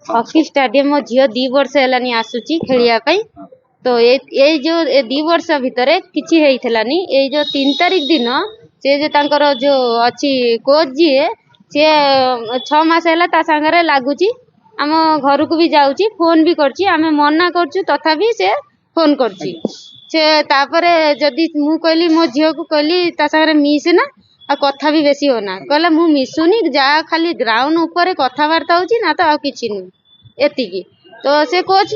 Hockey stadium मो झील 2 वर्ष हेलानी आसुची खेलिया पई तो ए जो 2 वर्ष भितर किछि हेइथलानी ए जो 3 तारीख दिन से जो तांकर जो अछि कोच जी से 6 मास हैला ता संगरे लागुची आम घर को भी जाउची फोन भी करची आमे मना करछु तथापि से फोन करची से तापरे जदी मु कहली मो झियो को कहली ता संगरे मिस ना आ कथा भी बेसी होना कहला मु मिसुनी जा खाली ग्राउंड ऊपर कथा वार्ता होची ना तो आ किछि नु एतिकी तो से कोच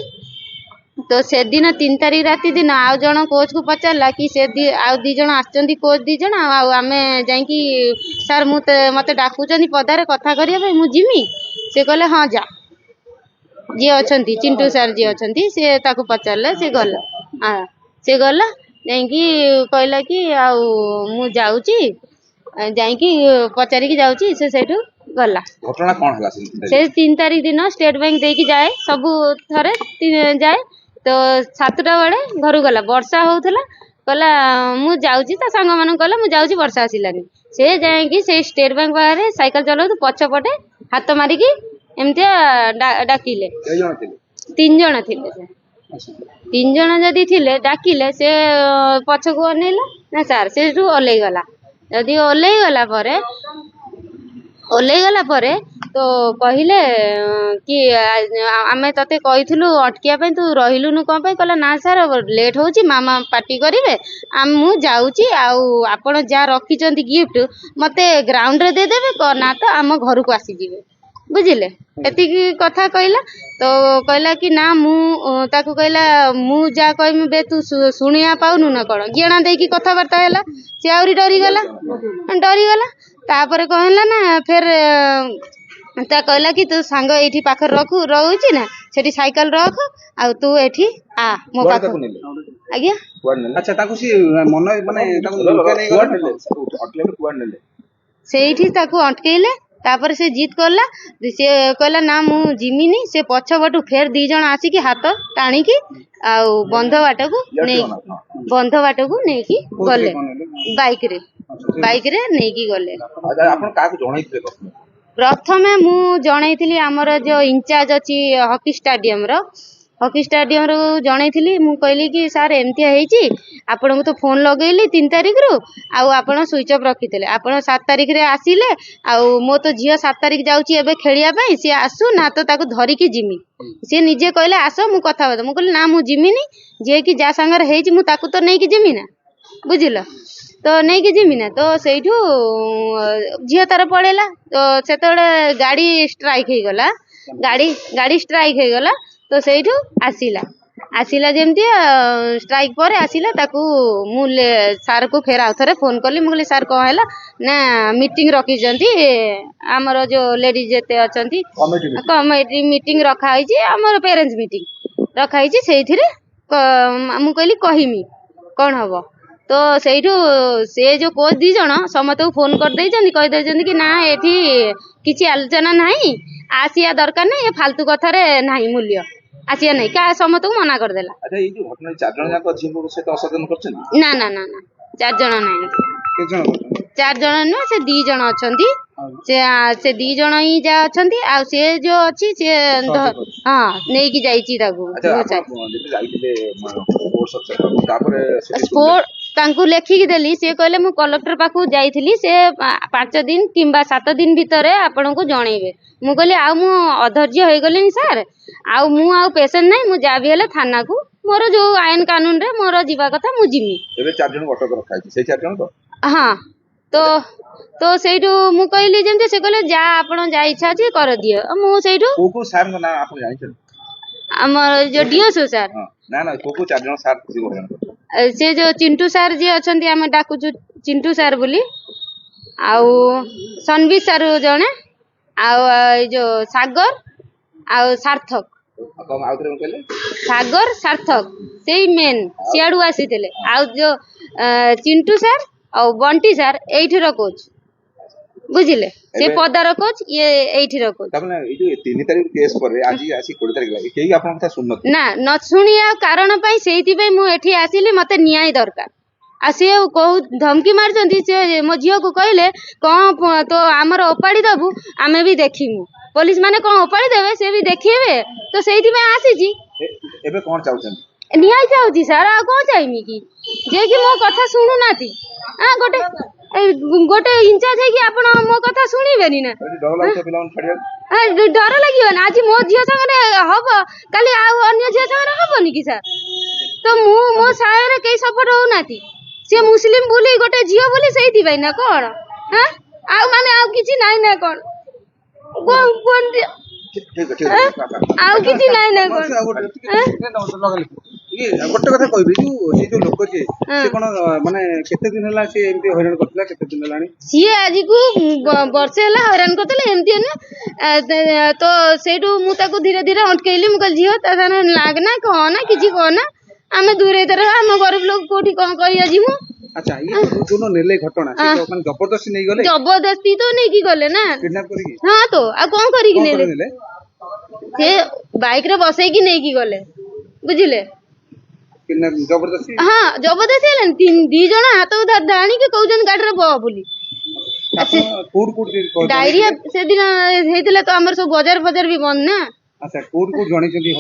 तो से दिन 3 तारीख राती दिन आउ जण कोच को पचारला कि से आउ 2 जण आछंती कोच 2 जण आउ आमे जाई कि सर मते डाकुचंती पदारे कथा करिया भाई मु जिमी से कहले हां जा जी अछंती चिंटू सर जी अछंती से ताको पचारले से गला हां से गला जाई कि कहला कि आउ मु जाउची जाई कि पचारी कि जाउची से सेठू गला घटना कोन हला से 3 तारीख दिन स्टेट बैंक देकी जाए सब थरे जाए तो 7टा बेले घर गला वर्षा होउथला कहला मु जाउची ता संग मानु कहला मु जाउची वर्षा आसिलानी से जाए कि से स्टेट बैंक बाहर साइकिल चलाउ तो पछ पटे हाथ मारी कि एमतिया डाकिले 3 जण थिले से 3 जण जदी थिले डाकिले से पछ को अनेला ना सर से ओलै गला जदी ओलै गला परे तो कहिले कि आमे तते कहिथलु अटकिया पे तू रहिलु न कोन पे कहला ना सर लेट होची मामा पार्टी करिवे मु जाउची आउ आपण जा रखिचंती गिफ्ट मते ग्राउंड रे दे देबे को ना तो आम घर को आसी जीवे बुझिले एति कथा कहला तो कहला कि ना मु ताकू कहला मु जा कहमी बे तू सुनिया पाउनु न कोन गेणा देकी कथा वार्ता हैला से आउरी डरी गला तापर कहला ना फिर ता कहला कि तू सांग एठी पाखर रखू रहउची ना सेठी साइकिल रख आ तू एठी आ मो पाख आज्ञा अच्छा ताकू सी मन माने ताकू लुका नै गले अटले कुआड नेले सेठी ताकू अटकेले तापर से जीत करला से कहला ना मु जिमिनी से पछ बटू फेर 2 जण आसी कि हाथ टाणी की आ बंध बाट को नै की गले बाइक रे नै की गले आपण का को जणाइले प्रथमे मु जणाइथिली हमर जो इंचार्ज अछि हॉकी स्टेडियम रो जणाइथिली मु कहली कि सर एमती हेची आपण को तो फोन लगेली 3 तारीख रो आ आपण स्विच ऑफ रखितले आपण 7 तारीख रे आसीले आ मो तो झियो 7 तारीख जाउची एबे खेलिया पई से आसु ना तो ताको धरि की जिमी से निजे कहले आसो मु कथा बता मु कहली ना मु जिमिनी जे कि जा संगर हेची मु ताको तो नै की जिमी ना बुझिलो तो नै की जिमी ना तो सेठू झियो तार पळेला तो सेतोळे गाड़ी स्ट्राइक हे गला गाड़ी स्ट्राइक हे गला तो सेठू आसीला जेमती स्ट्राइक पर आसीला ताकू मु सर को फेर आउथरे फोन करली मु कहली सर को हैला ना मीटिंग रखी जंती हमर जो लेडीज जेते अछंती कमिटी मीटिंग रखा है जी हमर पेरेंट्स मीटिंग रखा है जी सेथिरे मु कहली कहिमी कोन हबो तो सेठू से जो कोच 2 जण समत को फोन कर दे जंती कह दे जंती कि ना एठी किछि आलोचना नाही आसिया दरकार नै ये फालतू कथा रे नाही मूल्य आसिया नहीं का समत को मना कर देला अच्छा ई जो घटना 4 जण जाक झिम को से तो असदन करछन ना 4 जण नहीं के जण 4 जण न से 2 जण अछंती से 2 जण ही जा अछंती आ से जो अछि से हां नै की जाईची ताको अच्छा जाईले स्पोर्ट्स सब तापर स्पोर्ट तांकू लेखि की देली से कहले मु कलेक्टर पाखु जाईथिली से 5 दिन किंबा 7 दिन भितरे आपन को जणैबे मु कहली आ मु अधैर्य होई गलिन सर आ मु आ पेशेंट नै मु जा भी हेले थाना को मोर जो आईन कानून रे मोर जीवा कथा मु जिमी एबे 4 जण अटक रखा छै से 4 जण तो हां तो सेठू मु कहली जेंते से कहले जा आपन जा इच्छा छी कर दियो मु सेठू को सर ना आपन जानि छ हमर जो डीओ सर ना को 4 जण सर जी से जो चिंटू सर जी अछंती हम डाकू चिंटू सर बोली आउ सनवी सर जने आउ जो सागर आउ सार्थक कम आउतरे कहले सागर सार्थक सेही मेन सियाडू आसीतले आउ जो चिंटू सर आउ बंटी सर एठी रो कोच बुझिले से पदार कोच ये एठी रो कोच तबने ए जो 3 तारीख केस पर आज आसी 20 तारीख लागी केही आपन कथा सुनत ना न सुनिया कारण पई सेही पई मु एठी आसीली मते न्याय दरकार ଆଉ ସିଏ ଧମକି ମାରିଛନ୍ତି। ସେ ମୋ ଝିଅକୁ କହିଲେ କଣ ତ ଆମର ଓପାଡ଼ି ଦବୁ, ଆମେ ବି ଦେଖିମୁ। ପୋଲିସ ମାନେ କଣ ଓପାଡ଼ି ଦେବେ, ସେ ବି ଦେଖିବେ, ତ ସେଇଥିପାଇଁ ଆସିଛି। ଏବେ କଣ ଚାହୁଛନ୍ତି? ନିହାତି ଚାହୁଛି ସାର୍, ଆଉ କଣ ଚାହିଁବି କି, ଯେ କି ମୋ କଥା ଶୁଣୁନାହାନ୍ତି। ଗୋଟେ ଇନଚାର୍ଜ ହେଇକି ଆପଣ ମୋ କଥା ଶୁଣିବେନି ନା? ଡର ଲାଗୁଥିବ ପିଲାମାନଙ୍କୁ ଛାଡିବାକୁ? ଡର ଲାଗିବନି। ଆଜି ମୋ ଝିଅ ସାଙ୍ଗରେ ହବ, କାଲି ଆଉ ଅନ୍ୟ ଝିଅ ସାଙ୍ଗରେ ହବନି କି ସାର୍? ତ ମୋ ସାଙ୍ଗରେ କେହି ସପୋର୍ଟ ହଉନାହାନ୍ତି। ସେ ମୁସଲିମ ବୋଲି, ଗୋଟେ ଝିଅ ବୋଲି, ସେଇଥିପାଇଁ ନା କଣ? ଆଉ ମାନେ ଆଉ କିଛି ନାହିଁ ନା କଣ? କୁହନ୍ତି ଆଉ କିଛି ନାହିଁ ନା କଣ? ଗୋଟେ କଥା କହିବି, ସେ ଯୋଉ ଲୋକ ଯିଏ, ସେ କଣ ମାନେ କେତେ ଦିନ ହେଲା ସେ ଏମିତି ହଇରାଣ କରିଥିଲା? କେତେ ଦିନ ହେଲାଣି? ସିଏ ଆଜିକୁ ବର୍ଷେ ହେଲା ହଇରାଣ କରିଥିଲେ। ଏମିତି ନୁହେଁ ତ ସେଇଠୁ ମୁଁ ତାକୁ ଧୀରେ ଧୀରେ ଅଟକେଇଲି। ମୁଁ କହିଲି ଝିଅ ତା ସାଙ୍ଗରେ ଲାଗନା, କହନା, କିଛି କହନା, ଆମେ ଦୂରେଇ ରହ, ଆମ ଗରିବ ଲୋକ କୋଉଠି କଣ କରିବା ଯିବୁ। ଆଚ୍ଛା, ଇଏ ଯୋଉ ନେଲେ ଘଟଣା, ସେ ମାନେ ଜବରଦସ୍ତି ନେଇ ଗଲେ? ଜବରଦସ୍ତି ତ ନେଇକି ଗଲେ ନା। କିଡନାପ କରିକି? ହଁ ତ ଆଉ କଣ କରିକି ନେଲେ? ନେଲେ? ସେ ବାଇକ ରେ ବସେଇକି ନେଇକି ଗଲେ, ବୁଝିଲେ? ଜବରଦସ୍ତି? ହଁ, ଜବରଦସ୍ତି ହେଲାନି। 2 ଜଣ ହାତକୁ ଟାଣିକି କହୁଛନ୍ତି ଗାଡିରେ ବ ବୋଲି। କୋଉଠି ଡାଇରିଆ ସେଦିନ ହେଇଥିଲା ତ, ଆମର ସବୁ ବଜାର ଫଜାର ବି ବନ୍ଦ ନା। ଆଚ୍ଛା, କୋଉଠି ଜଣେଇଛନ୍ତି?